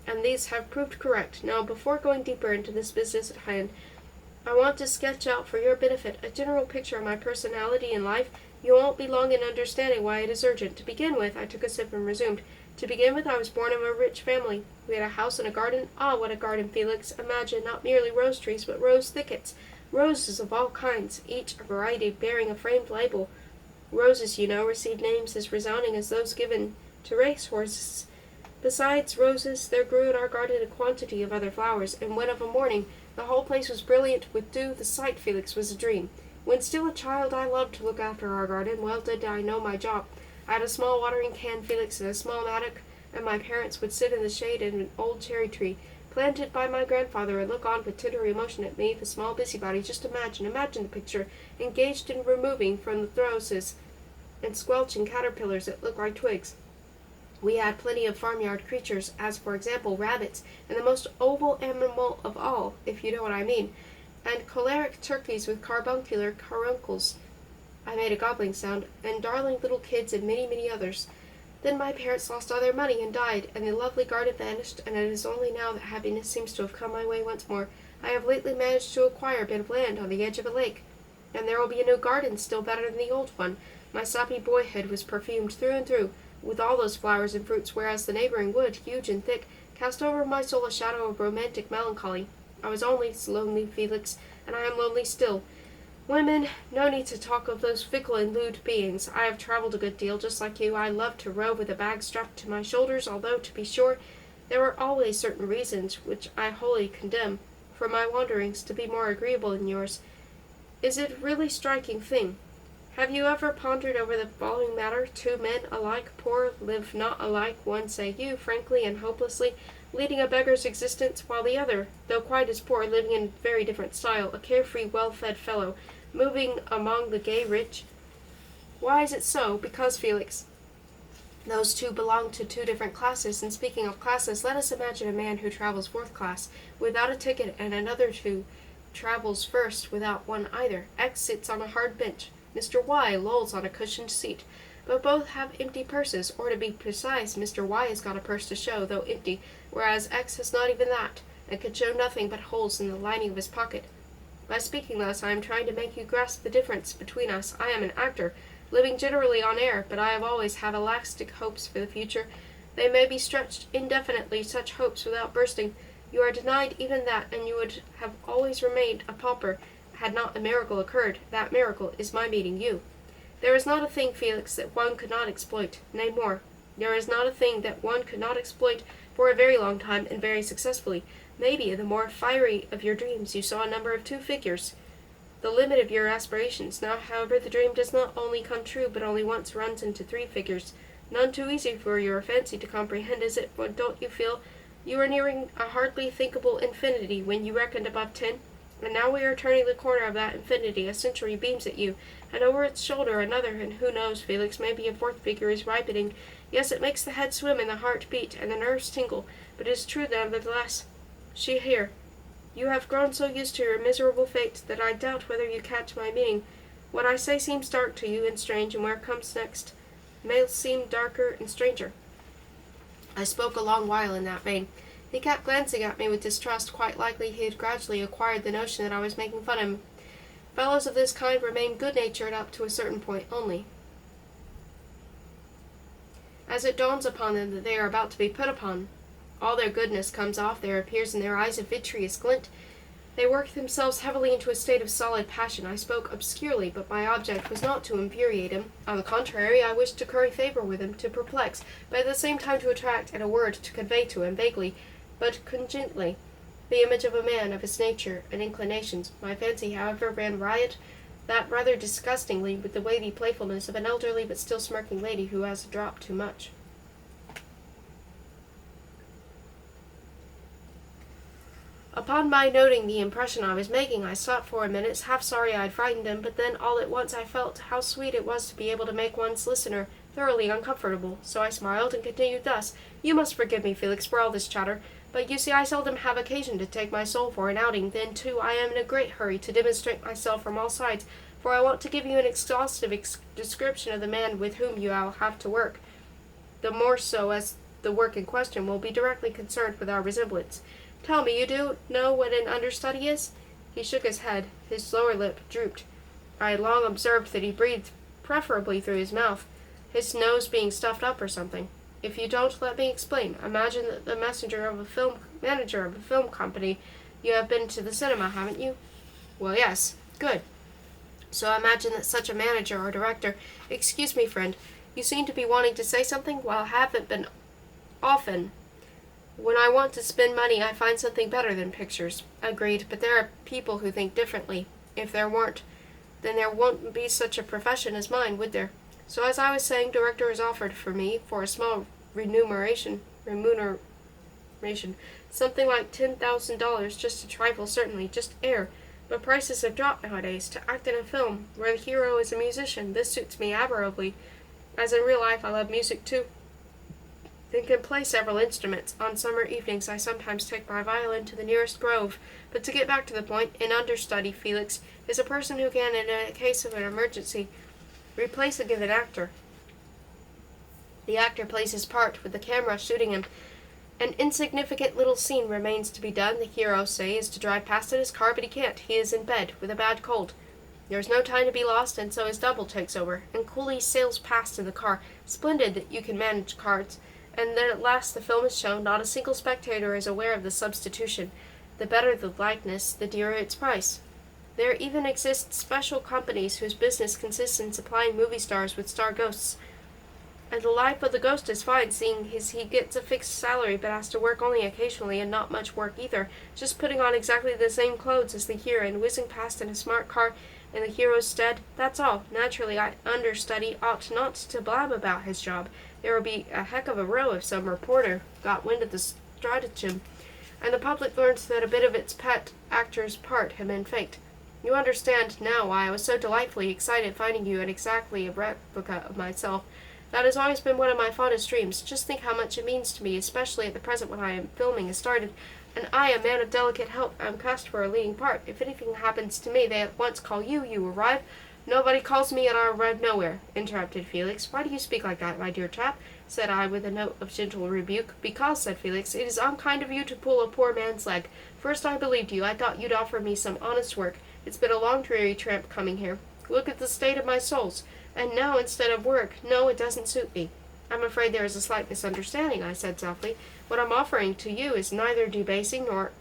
and these have proved correct. Now, before going deeper into this business at hand, I want to sketch out for your benefit a general picture of my personality in life. You won't be long in understanding why it is urgent. To begin with, I took a sip and resumed. To begin with, I was born of a rich family. We had a house and a garden. Ah, what a garden, Felix! Imagine, not merely rose trees, but rose thickets. Roses of all kinds, each a variety bearing a framed label. Roses, you know, receive names as resounding as those given to race-horses. Besides roses, there grew in our garden a quantity of other flowers, and when of a morning the whole place was brilliant with dew, the sight, Felix, was a dream. When still a child, I loved to look after our garden. Well did I know my job. I had a small watering can, Felix, and a small mattock, and my parents would sit in the shade of an old cherry tree, planted by my grandfather, and look on with tender emotion at me, the small busybody. Just imagine the picture, engaged in removing from the roses and squelching caterpillars that looked like twigs. We had plenty of farmyard creatures, as for example rabbits, and the most oval animal of all, if you know what I mean, and choleric turkeys with carbuncular caruncles. I made a gobbling sound, and darling little kids and many, many others. Then my parents lost all their money and died, and the lovely garden vanished, and it is only now that happiness seems to have come my way once more. I have lately managed to acquire a bit of land on the edge of a lake, and there will be a new garden still better than the old one. My sappy boyhood was perfumed through and through with all those flowers and fruits, whereas the neighboring wood, huge and thick, cast over my soul a shadow of romantic melancholy. I was always lonely, Felix, and I am lonely still. Women, no need to talk of those fickle and lewd beings. I have traveled a good deal, just like you. I love to rove with a bag strapped to my shoulders, although, to be sure, there are always certain reasons, which I wholly condemn, for my wanderings to be more agreeable than yours. Is it a really striking thing? Have you ever pondered over the following matter? Two men, alike poor, live not alike, one, say you, frankly and hopelessly, leading a beggar's existence, while the other, though quite as poor, living in very different style, a carefree, well-fed fellow, moving among the gay rich. Why is it so? Because, Felix, those two belong to two different classes, and speaking of classes, let us imagine a man who travels fourth class, without a ticket, and another who travels first, without one either. X sits on a hard bench. Mr. Y lolls on a cushioned seat, but both have empty purses, or to be precise, Mr. Y has got a purse to show, though empty, whereas X has not even that, and can show nothing but holes in the lining of his pocket. By speaking thus, I am trying to make you grasp the difference between us. I am an actor, living generally on air, but I have always had elastic hopes for the future. They may be stretched indefinitely, such hopes, without bursting. You are denied even that, and you would have always remained a pauper, had not a miracle occurred. That miracle is my meeting you. There is not a thing, Felix, that one could not exploit. Nay, more, there is not a thing that one could not exploit for a very long time, and very successfully. Maybe in the more fiery of your dreams you saw a number of two figures, the limit of your aspirations. Now, however, the dream does not only come true, but only once runs into three figures. None too easy for your fancy to comprehend, is it? But don't you feel you are nearing a hardly thinkable infinity when you reckoned above 10? And now we are turning the corner of that infinity. A century beams at you, and over its shoulder another, and who knows, Felix, maybe a fourth figure is ripening. Yes, it makes the head swim and the heart beat, and the nerves tingle, but it is true nevertheless. See here. You have grown so used to your miserable fate that I doubt whether you catch my meaning. What I say seems dark to you and strange, and where comes next may seem darker and stranger. I spoke a long while in that vein. He kept glancing at me with distrust. Quite likely he had gradually acquired the notion that I was making fun of him. Fellows of this kind remain good-natured up to a certain point only. As it dawns upon them that they are about to be put upon, all their goodness comes off. There appears in their eyes a vitreous glint. They work themselves heavily into a state of solid passion. I spoke obscurely, but my object was not to infuriate him. On the contrary, I wished to curry favor with him, to perplex, but at the same time to attract, and a word to convey to him vaguely, but cogently, the image of a man, of his nature and inclinations. My fancy, however, ran riot, that rather disgustingly, with the wavy playfulness of an elderly but still smirking lady who has dropped too much. Upon my noting the impression I was making, I stopped for a minute, half sorry I'd frightened him, but then all at once I felt how sweet it was to be able to make one's listener thoroughly uncomfortable, so I smiled and continued thus. You must forgive me, Felix, for all this chatter, but you see I seldom have occasion to take my soul for an outing. Then, too, I am in a great hurry to demonstrate myself from all sides, for I want to give you an exhaustive description of the man with whom you will have to work, the more so as the work in question will be directly concerned with our resemblance. Tell me, you do know what an understudy is? He shook his head. His lower lip drooped. I had long observed that he breathed preferably through his mouth, his nose being stuffed up or something. If you don't, let me explain. Imagine that the manager of a film company. You have been to the cinema, haven't you? Well, yes. Good. So imagine that such a manager or director... Excuse me, friend. You seem to be wanting to say something? Well, I haven't been often. When I want to spend money, I find something better than pictures. Agreed, but there are people who think differently. If there weren't, then there wouldn't be such a profession as mine, would there? So as I was saying, director is offered for me for a small remuneration, something like $10,000, just a trifle certainly, just air. But prices have dropped nowadays. To act in a film where the hero is a musician, this suits me admirably. As in real life, I love music too, and can play several instruments. On summer evenings I sometimes take my violin to the nearest grove. But to get back to the point, an understudy, Felix, is a person who can, in a case of an emergency, replace a given actor. The actor plays his part, with the camera shooting him. An insignificant little scene remains to be done. The hero, say, is to drive past in his car, but he can't. He is in bed, with a bad cold. There's no time to be lost, and so his double takes over, and coolly sails past in the car. Splendid that you can manage cards. And then at last the film is shown. Not a single spectator is aware of the substitution. The better the likeness, the dearer its price. There even exist special companies whose business consists in supplying movie stars with star ghosts. And the life of the ghost is fine, seeing he gets a fixed salary but has to work only occasionally, and not much work either, just putting on exactly the same clothes as the hero and whizzing past in a smart car in the hero's stead. That's all. Naturally, an understudy ought not to blab about his job. There would be a heck of a row if some reporter got wind of the stratagem, and the public learns that a bit of its pet actor's part had been faked. You understand now why I was so delightfully excited finding you exactly a replica of myself. That has always been one of my fondest dreams. Just think how much it means to me, especially at the present when I am filming has started, and I, a man of delicate health, am cast for a leading part. If anything happens to me, they at once call you. You arrive. Nobody calls me, and I arrive nowhere, interrupted Felix. Why do you speak like that, my dear chap? Said I, with a note of gentle rebuke. Because, said Felix, it is unkind of you to pull a poor man's leg. First I believed you. I thought you'd offer me some honest work. It's been a long, dreary tramp coming here. Look at the state of my soles. And now, instead of work, no, it doesn't suit me. I'm afraid there is a slight misunderstanding, I said softly. What I'm offering to you is neither debasing nor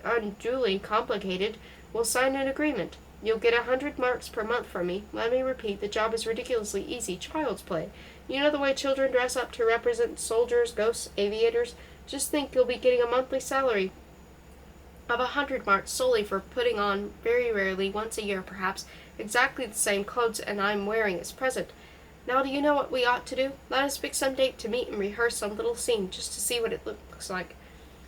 unduly complicated. We'll sign an agreement. You'll get 100 marks per month from me. Let me repeat, the job is ridiculously easy, child's play. You know the way children dress up to represent soldiers, ghosts, aviators? Just think you'll be getting a monthly salary of 100 marks solely for putting on, very rarely, once a year perhaps, exactly the same clothes and I'm wearing as present. Now do you know what we ought to do? Let us fix some date to meet and rehearse some little scene, just to see what it looks like.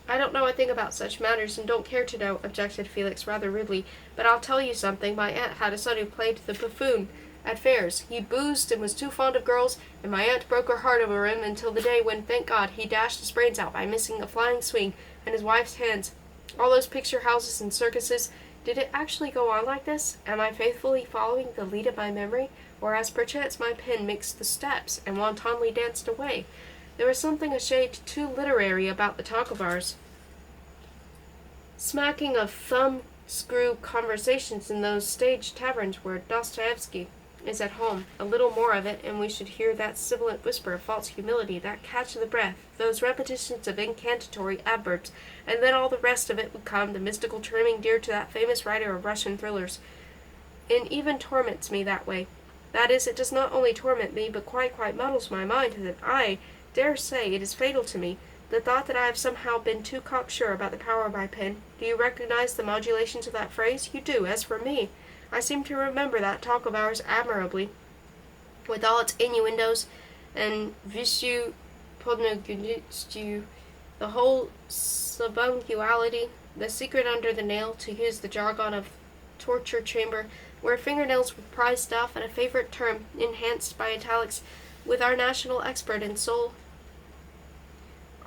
I don't know a thing about such matters, and don't care to know, objected Felix rather rudely, but I'll tell you something. My aunt had a son who played the buffoon at fairs. He boozed and was too fond of girls, and my aunt broke her heart over him until the day when, thank God, he dashed his brains out by missing a flying swing and his wife's hands. All those picture houses and circuses, did it actually go on like this? Am I faithfully following the lead of my memory, or has perchance my pen mixed the steps and wantonly danced away? There was something a shade too literary about the talk of ours, smacking of thumb-screw conversations in those stage taverns where Dostoevsky is at home. A little more of it, and we should hear that sibilant whisper of false humility, that catch of the breath, those repetitions of incantatory adverbs, and then all the rest of it would come, the mystical trimming dear to that famous writer of Russian thrillers. It even torments me that way. That is, it does not only torment me, but quite muddles my mind, and that I dare say it is fatal to me, the thought that I have somehow been too cocksure about the power of my pen. Do you recognize the modulations of that phrase? You do. As for me, I seem to remember that talk of ours admirably, with all its innuendos and visu podnogustu, the whole subunguality, The secret under the nail, to use the jargon of torture chamber, where fingernails were prized off, and a favorite term, enhanced by italics, with our national expert in soul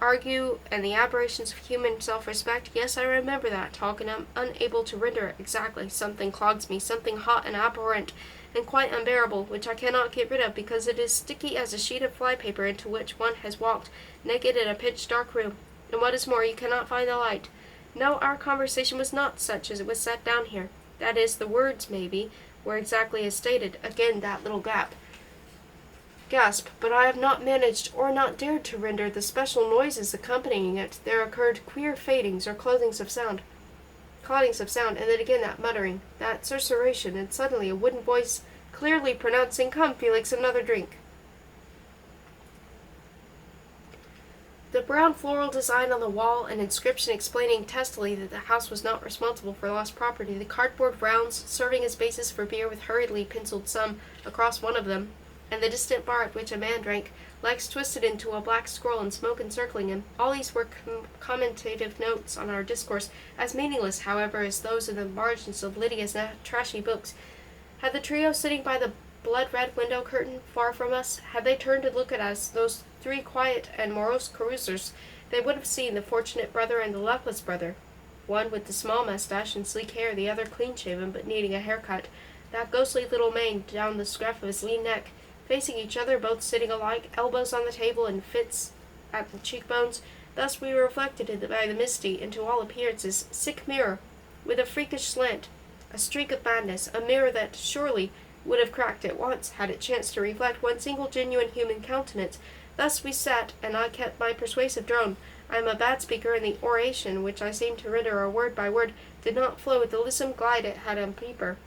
argue and the aberrations of human self-respect. Yes, I remember that talk, and I'm unable to render it exactly. Something clogs me, something hot and abhorrent, and quite unbearable, which I cannot get rid of, because it is sticky as a sheet of flypaper into which one has walked naked in a pitch-dark room. And what is more, you cannot find the light. No, our conversation was not such as it was set down here. That is, the words, maybe, were exactly as stated. Again, that little gasp, but I have not managed or not dared to render the special noises accompanying it. There occurred queer fadings or cloudings of sound, and then again that muttering, that susurration, and suddenly a wooden voice clearly pronouncing, "Come, Felix, another drink." The brown floral design on the wall, an inscription explaining testily that the house was not responsible for lost property, the cardboard rounds serving as bases for beer with hurriedly penciled sum across one of them, and the distant bar at which a man drank, legs twisted into a black scroll and smoke encircling him. All these were commentative notes on our discourse, as meaningless, however, as those in the margins of Lydia's trashy books. Had the trio sitting by the blood-red window curtain far from us, had they turned to look at us, those three quiet and morose carousers, they would have seen the fortunate brother and the luckless brother, one with the small mustache and sleek hair, the other clean-shaven but needing a haircut, that ghostly little mane down the scruff of his lean neck, facing each other, both sitting alike, elbows on the table and fits at the cheekbones. Thus we were reflected by the misty, and to all appearances, sick mirror, with a freakish slant, a streak of madness, a mirror that, surely, would have cracked at once, had it chanced to reflect one single genuine human countenance. Thus we sat, and I kept my persuasive drone. I am a bad speaker, and the oration, which I seemed to render a word by word, did not flow with the lissom glide it had on paper.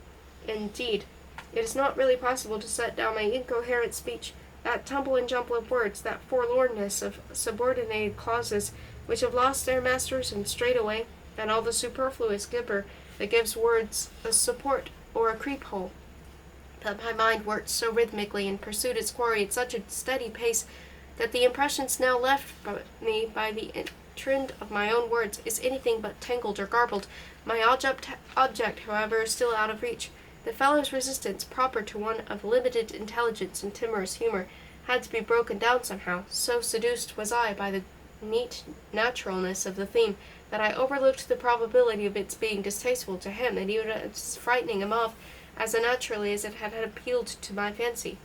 Indeed, it is not really possible to set down my incoherent speech, that tumble and jumble of words, that forlornness of subordinated clauses, which have lost their masters and strayed away, and all the superfluous gibber that gives words a support or a creep-hole. But my mind worked so rhythmically and pursued its quarry at such a steady pace that the impressions now left me by the trend of my own words is anything but tangled or garbled. My object, however, is still out of reach. The fellow's resistance, proper to one of limited intelligence and timorous humor, had to be broken down somehow. So seduced was I by the neat naturalness of the theme that I overlooked the probability of its being distasteful to him, and even its frightening him off as unnaturally as it had appealed to my fancy.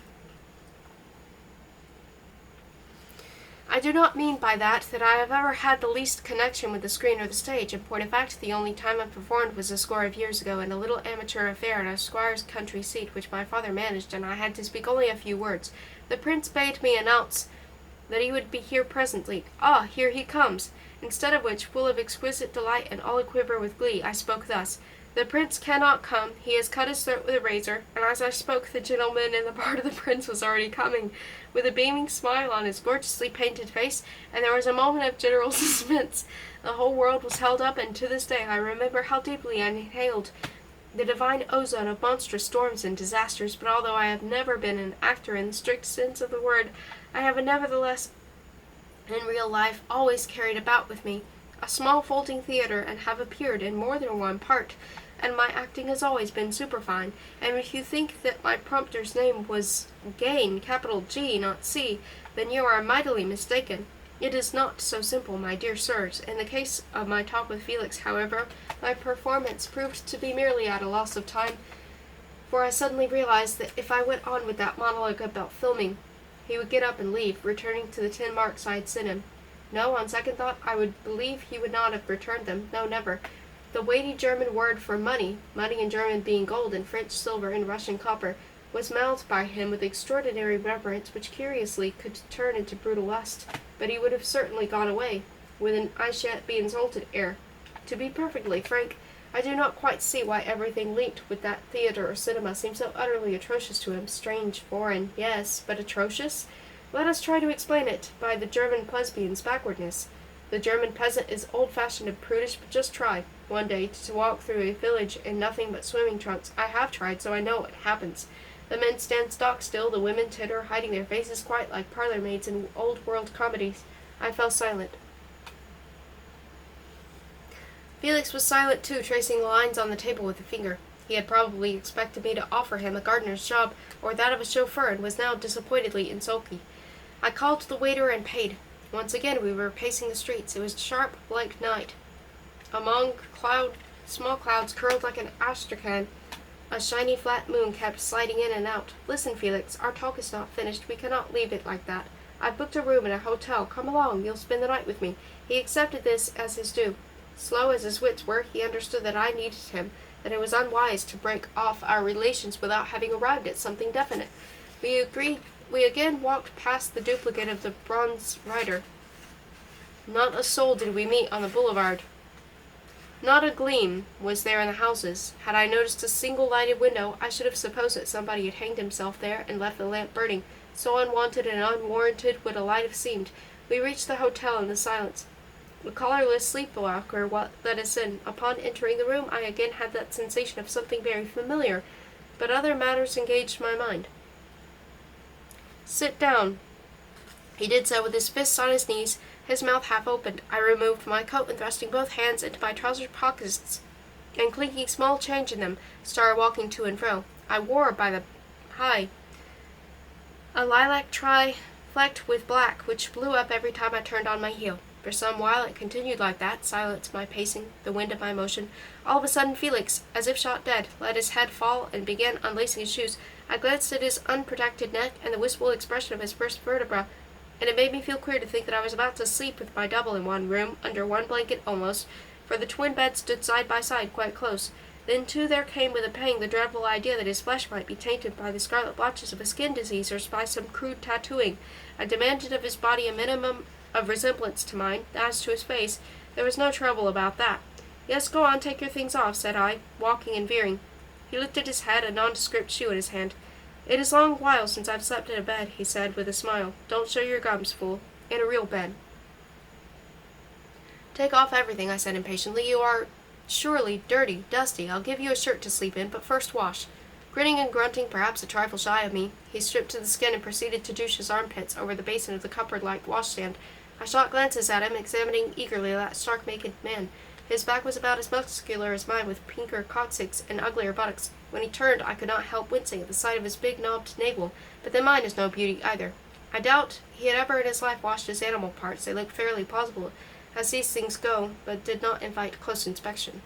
I do not mean by that I have ever had the least connection with the screen or the stage. In point of fact, the only time I performed was a score of years ago in a little amateur affair at a squire's country seat which my father managed, and I had to speak only a few words. The prince bade me announce that he would be here presently. Ah, here he comes! Instead of which, full of exquisite delight and all a-quiver with glee, I spoke thus: "The prince cannot come. He has cut his throat with a razor." And as I spoke, the gentleman in the part of the prince was already coming, with a beaming smile on his gorgeously painted face, and there was a moment of general suspense. The whole world was held up, and to this day I remember how deeply I inhaled the divine ozone of monstrous storms and disasters. But although I have never been an actor in the strict sense of the word, I have nevertheless, in real life, always carried about with me a small folding theater, and have appeared in more than one part, and my acting has always been superfine. And if you think that my prompter's name was Gain, capital G, not C, then you are mightily mistaken. It is not so simple, my dear sirs. In the case of my talk with Felix, however, my performance proved to be merely at a loss of time, for I suddenly realized that if I went on with that monologue about filming, he would get up and leave, returning to the 10 marks I had sent him. No, on second thought, I would believe he would not have returned them. No, never. The weighty German word for money, money in German being gold and French silver and Russian copper, was mouthed by him with extraordinary reverence, which curiously could turn into brutal lust. But he would have certainly gone away, with an "I shan't be insulted" air. To be perfectly frank, I do not quite see why everything linked with that theatre or cinema seemed so utterly atrocious to him. Strange, foreign, yes, but atrocious? Let us try to explain it by the German plebeian's backwardness. The German peasant is old-fashioned and prudish, but just try, one day, to walk through a village in nothing but swimming trunks. I have tried, so I know what happens. The men stand stock still, the women titter, hiding their faces quite like parlour maids in old-world comedies. I fell silent. Felix was silent too, tracing lines on the table with a finger. He had probably expected me to offer him a gardener's job or that of a chauffeur, and was now disappointedly and sulky. I called the waiter and paid. Once again we were pacing the streets. It was sharp like night. Among small clouds curled like an astrakhan, a shiny flat moon kept sliding in and out. Listen, Felix, our talk is not finished. We cannot leave it like that. I've booked a room in a hotel. Come along. You'll spend the night with me. He accepted this as his due. Slow as his wits were, he understood that I needed him, that it was unwise to break off our relations without having arrived at something definite. We again walked past the duplicate of the bronze rider. Not a soul did we meet on the boulevard. Not a gleam was there in the houses. Had I noticed a single lighted window, I should have supposed that somebody had hanged himself there and left the lamp burning. So unwanted and unwarranted would a light have seemed. We reached the hotel in the silence. The collarless sleepwalker let us in. Upon entering the room, I again had that sensation of something very familiar, but other matters engaged my mind. Sit down. He did so with his fists on his knees, his mouth half opened. I removed my coat and, thrusting both hands into my trousers pockets and clinking small change in them, started walking to and fro. I wore a lilac tie flecked with black, which blew up every time I turned on my heel. For some while it continued like that, silence my pacing, the wind of my motion. All of a sudden Felix, as if shot dead, let his head fall and began unlacing his shoes. I glanced at his unprotected neck and the wistful expression of his first vertebra, and it made me feel queer to think that I was about to sleep with my double in one room, under one blanket almost, for the twin beds stood side by side quite close. Then, too, there came with a pang the dreadful idea that his flesh might be tainted by the scarlet blotches of a skin disease or by some crude tattooing. I demanded of his body a minimum of resemblance to mine. As to his face, there was no trouble about that. Yes, go on, take your things off, said I, walking and veering. He lifted his head, a nondescript shoe in his hand. It is a long while since I've slept in a bed, he said with a smile. Don't show your gums, fool. In a real bed. Take off everything, I said impatiently. You are surely dirty, dusty. I'll give you a shirt to sleep in, but first wash. Grinning and grunting, perhaps a trifle shy of me, he stripped to the skin and proceeded to douche his armpits over the basin of the cupboard-like washstand. I shot glances at him, examining eagerly that stark-naked man. His back was about as muscular as mine, with pinker coccyx and uglier buttocks. When he turned, I could not help wincing at the sight of his big knobbed navel, but then mine is no beauty either. I doubt he had ever in his life washed his animal parts. They looked fairly plausible, as these things go, but did not invite close inspection.